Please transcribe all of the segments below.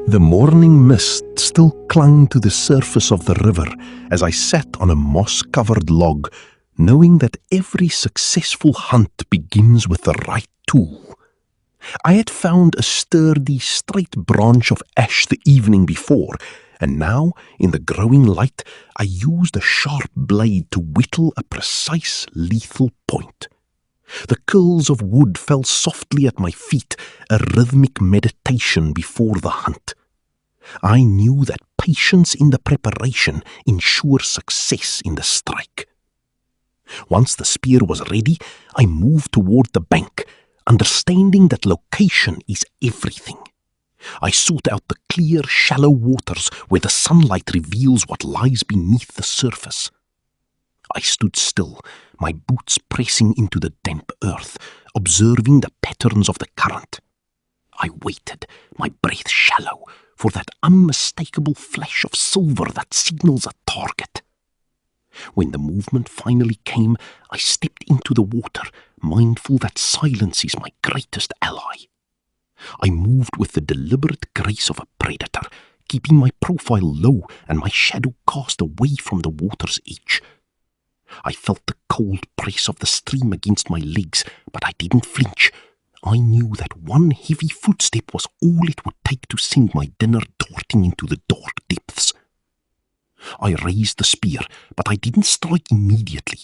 The morning mist still clung to the surface of the river as I sat on a moss-covered log, knowing that every successful hunt begins with the right tool. I had found a sturdy, straight branch of ash the evening before, and now, in the growing light, I used a sharp blade to whittle a precise, lethal point. The curls of wood fell softly at my feet, a rhythmic meditation before the hunt. I knew that patience in the preparation ensures success in the strike. Once the spear was ready, I moved toward the bank, understanding that location is everything. I sought out the clear, shallow waters where the sunlight reveals what lies beneath the surface. I stood still, my boots pressing into the damp earth, observing the patterns of the current. I waited, my breath shallow, for that unmistakable flash of silver that signals a target. When the movement finally came, I stepped into the water, mindful that silence is my greatest ally. I moved with the deliberate grace of a predator, keeping my profile low and my shadow cast away from the water's edge. I felt the cold press of the stream against my legs, but I didn't flinch. I knew that one heavy footstep was all it would take to send my dinner darting into the dark depths. I raised the spear, but I didn't strike immediately.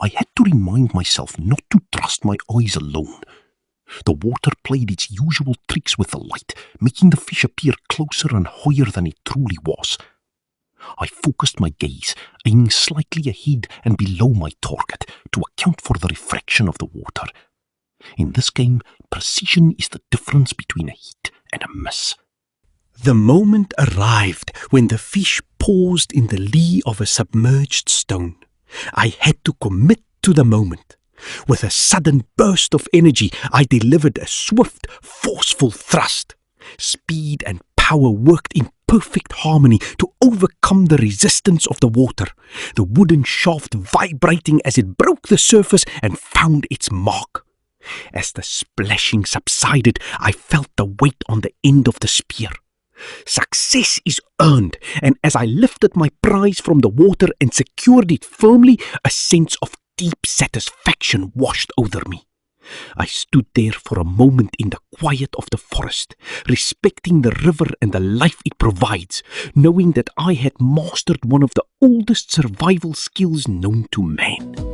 I had to remind myself not to trust my eyes alone. The water played its usual tricks with the light, making the fish appear closer and higher than it truly was. I focused my gaze, aiming slightly ahead and below my target to account for the refraction of the water. In this game, precision is the difference between a hit and a miss. The moment arrived when the fish paused in the lee of a submerged stone. I had to commit to the moment. With a sudden burst of energy, I delivered a swift, forceful thrust. Speed and power worked in perfect harmony to overcome the resistance of the water, the wooden shaft vibrating as it broke the surface and found its mark. As the splashing subsided, I felt the weight on the end of the spear. Success is earned, and as I lifted my prize from the water and secured it firmly, a sense of deep satisfaction washed over me. I stood there for a moment in the quiet of the forest, respecting the river and the life it provides, knowing that I had mastered one of the oldest survival skills known to man.